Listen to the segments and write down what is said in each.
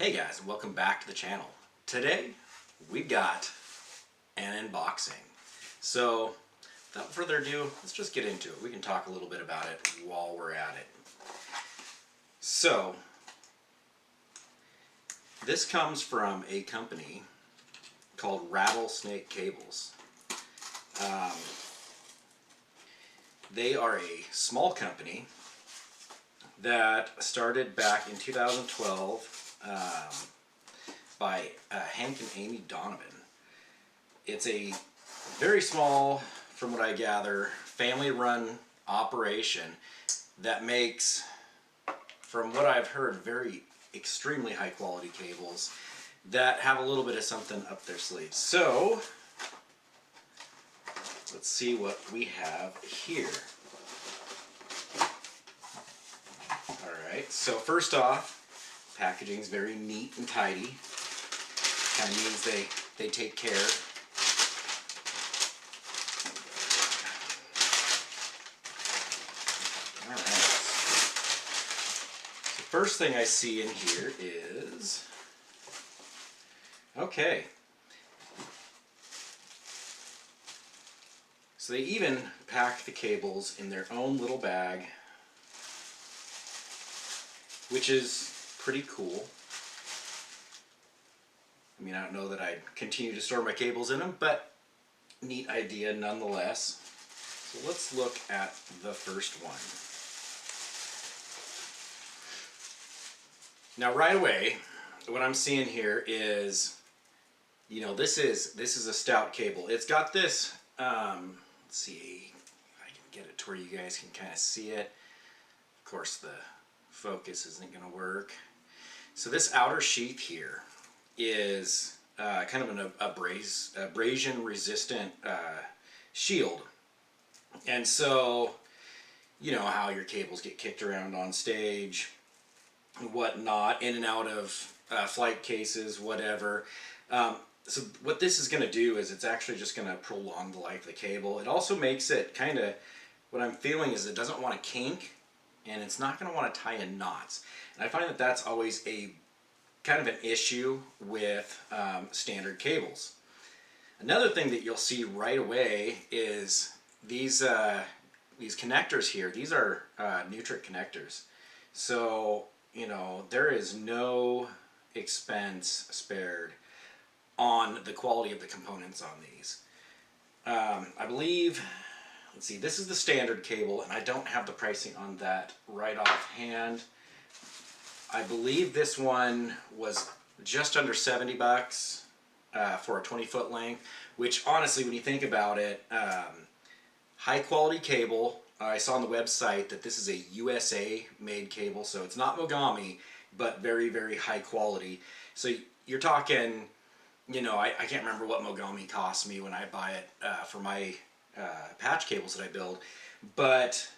Hey guys, and welcome back to the channel. Today we've got an unboxing. So without further ado, let's just get into it. We can talk a little bit about it while we're at it. So this comes from a company called Rattlesnake cables. They are a small company that started back in 2012 by Hank and Amy Donovan. It's a very small, from what I gather, family-run operation that makes, from what I've heard, very extremely high-quality cables that have a little bit of something up their sleeves. So let's see what we have here. Alright, so first off, packaging is very neat and tidy. Kind of means they take care. Alright. The first thing I see in here is, okay. So they even pack the cables in their own little bag, which is pretty cool. I mean, I don't know that I'd continue to store my cables in them, but neat idea nonetheless. So let's look at the first one. Now right away, what I'm seeing here is, you know, this is a stout cable. It's got this, let's see if I can get it to where you guys can kind of see it. Of course, the focus isn't going to work. So this outer sheath here is kind of an abrasion resistant shield. And so, you know how your cables get kicked around on stage, whatnot, in and out of flight cases, whatever. So what this is going to do is it's actually just going to prolong the life of the cable. It also makes it kind of, what I'm feeling is it doesn't want to kink, and it's not going to want to tie in knots. And I find that that's always a kind of an issue with standard cables. Another thing that you'll see right away is these connectors here. These are Nutric connectors. So, you know, there is no expense spared on the quality of the components on these. I believe, let's see, this is the standard cable, and I don't have the pricing on that right offhand. I believe this one was just under 70 bucks for a 20-foot length, which honestly, when you think about it, high quality cable. I saw on the website that this is a USA made cable, so it's not Mogami, but very, very high quality. So you're talking, you know, I can't remember what Mogami cost me when I buy it for my patch cables that I build, but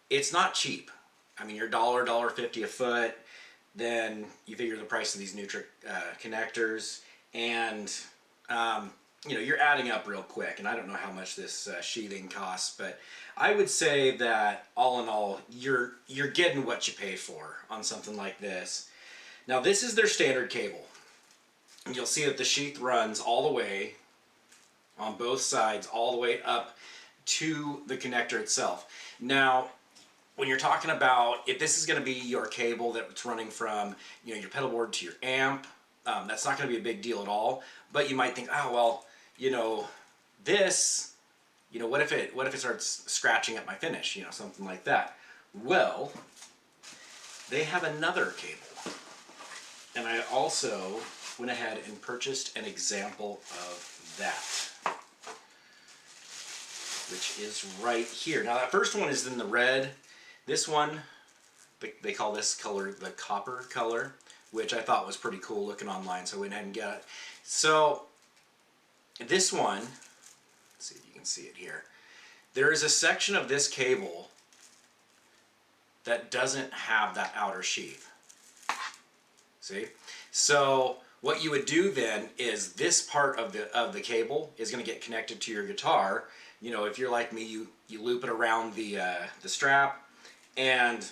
it's not cheap. I mean, you're $1.50 a foot, then you figure the price of these Nutric connectors, and you know, you're adding up real quick. And I don't know how much this sheathing costs, but I would say that all in all, you're getting what you pay for on something like this. Now, this is their standard cable. You'll see that the sheath runs all the way on both sides, all the way up to the connector itself. Now, when you're talking about, if this is going to be your cable that's running from, you know, your pedal board to your amp, that's not going to be a big deal at all. But you might think, oh well, you know, this, you know, what if it starts scratching at my finish, you know, something like that. Well, they have another cable, and I also went ahead and purchased an example of that, which is right here. Now that first one is in the red. This one, they call this color the copper color, which I thought was pretty cool looking online, so I went ahead and got it. So this one, let's see if you can see it here. There is a section of this cable that doesn't have that outer sheath. See? So what you would do then is this part of the cable is going to get connected to your guitar. You know, if you're like me, you loop it around the strap, and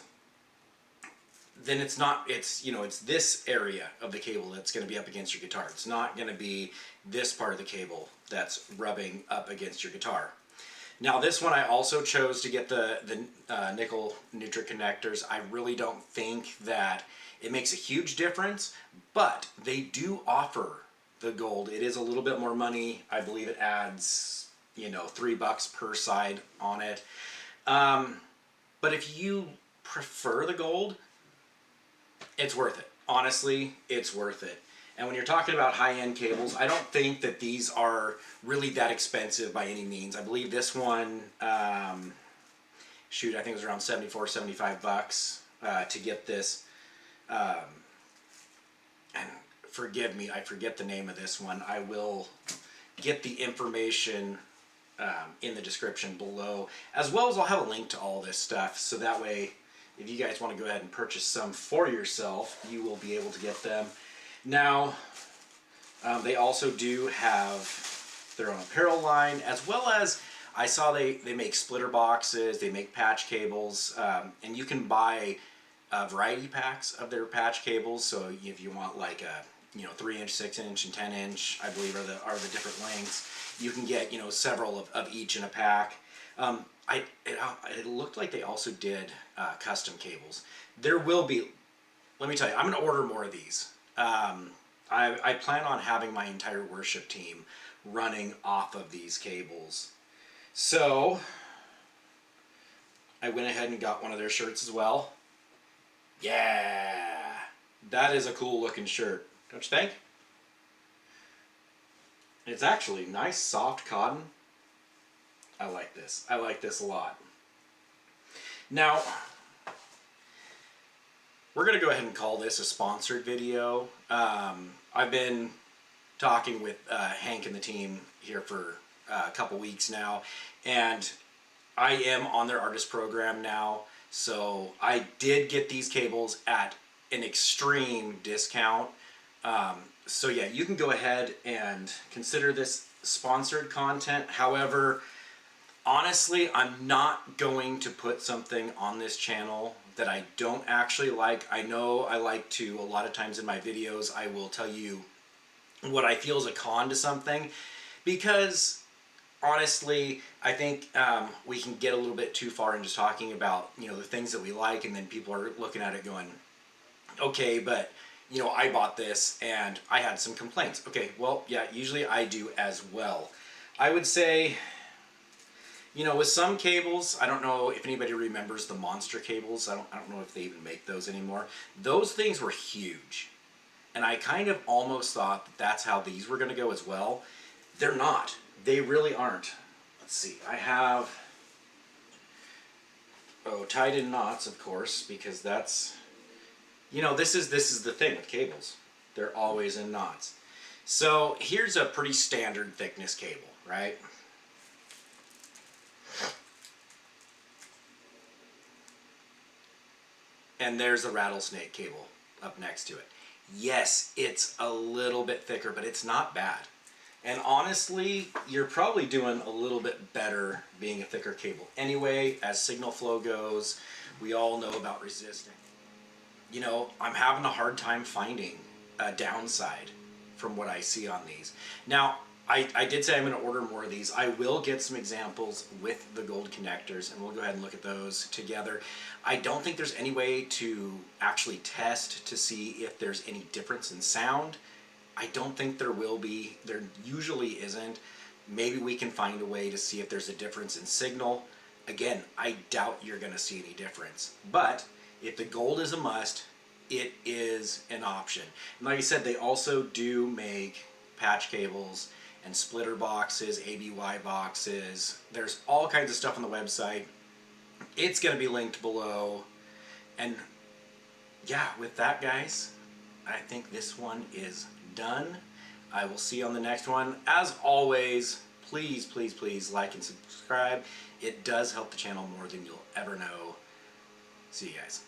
then it's not, it's, you know, it's this area of the cable that's going to be up against your guitar. It's not going to be this part of the cable that's rubbing up against your guitar. Now this one I also chose to get the nickel neutral connectors. I really don't think that it makes a huge difference, but they do offer the gold. It is a little bit more money. I believe it adds, you know, $3 per side on it. But if you prefer the gold, it's worth it. Honestly, it's worth it. And when you're talking about high-end cables, I don't think that these are really that expensive by any means. I believe this one, shoot, I think it was around 74, 75 bucks to get this. And forgive me, I forget the name of this one. I will get the information in the description below, as well as I'll have a link to all this stuff, so that way if you guys want to go ahead and purchase some for yourself, you will be able to get them. Now, they also do have their own apparel line, as well as I saw they make splitter boxes, they make patch cables, and you can buy variety packs of their patch cables. So if you want like a 3-inch, 6-inch, and 10-inch, I believe are the different lengths. You can get several of each in a pack. It looked like they also did custom cables. There will be. Let me tell you, I'm going to order more of these. I plan on having my entire worship team running off of these cables. So I went ahead and got one of their shirts as well. Yeah, that is a cool looking shirt, don't you think? It's actually nice soft cotton. I like this. I like this a lot. Now, we're going to go ahead and call this a sponsored video. I've been talking with Hank and the team here for a couple weeks now, and I am on their artist program now. So I did get these cables at an extreme discount. So yeah, you can go ahead and consider this sponsored content. However, honestly, I'm not going to put something on this channel that I don't actually like. I know I like to, a lot of times in my videos, I will tell you what I feel is a con to something, because honestly, I think we can get a little bit too far into talking about, the things that we like, and then people are looking at it going, okay, but I bought this and I had some complaints. Okay, well, yeah, usually I do as well. I would say, with some cables, I don't know if anybody remembers the monster cables. I don't know if they even make those anymore. Those things were huge. And I kind of almost thought that that's how these were going to go as well. They're not. They really aren't. Let's see. I have, tied in knots, of course, because that's, this is the thing with cables. They're always in knots. So here's a pretty standard thickness cable, right? And there's the Rattlesnake cable up next to it. Yes, it's a little bit thicker, but it's not bad. And honestly, you're probably doing a little bit better being a thicker cable. Anyway, as signal flow goes, we all know about resisting. I'm having a hard time finding a downside from what I see on these. Now, I did say I'm going to order more of these. I will get some examples with the gold connectors, and we'll go ahead and look at those together. I don't think there's any way to actually test to see if there's any difference in sound. I don't think there will be. There usually isn't. Maybe we can find a way to see if there's a difference in signal. Again, I doubt you're going to see any difference. But if the gold is a must, it is an option. And like I said, they also do make patch cables and splitter boxes, ABY boxes. There's all kinds of stuff on the website. It's going to be linked below. And yeah, with that, guys, I think this one is done. I will see you on the next one. As always, please, please, please like and subscribe. It does help the channel more than you'll ever know. See you guys.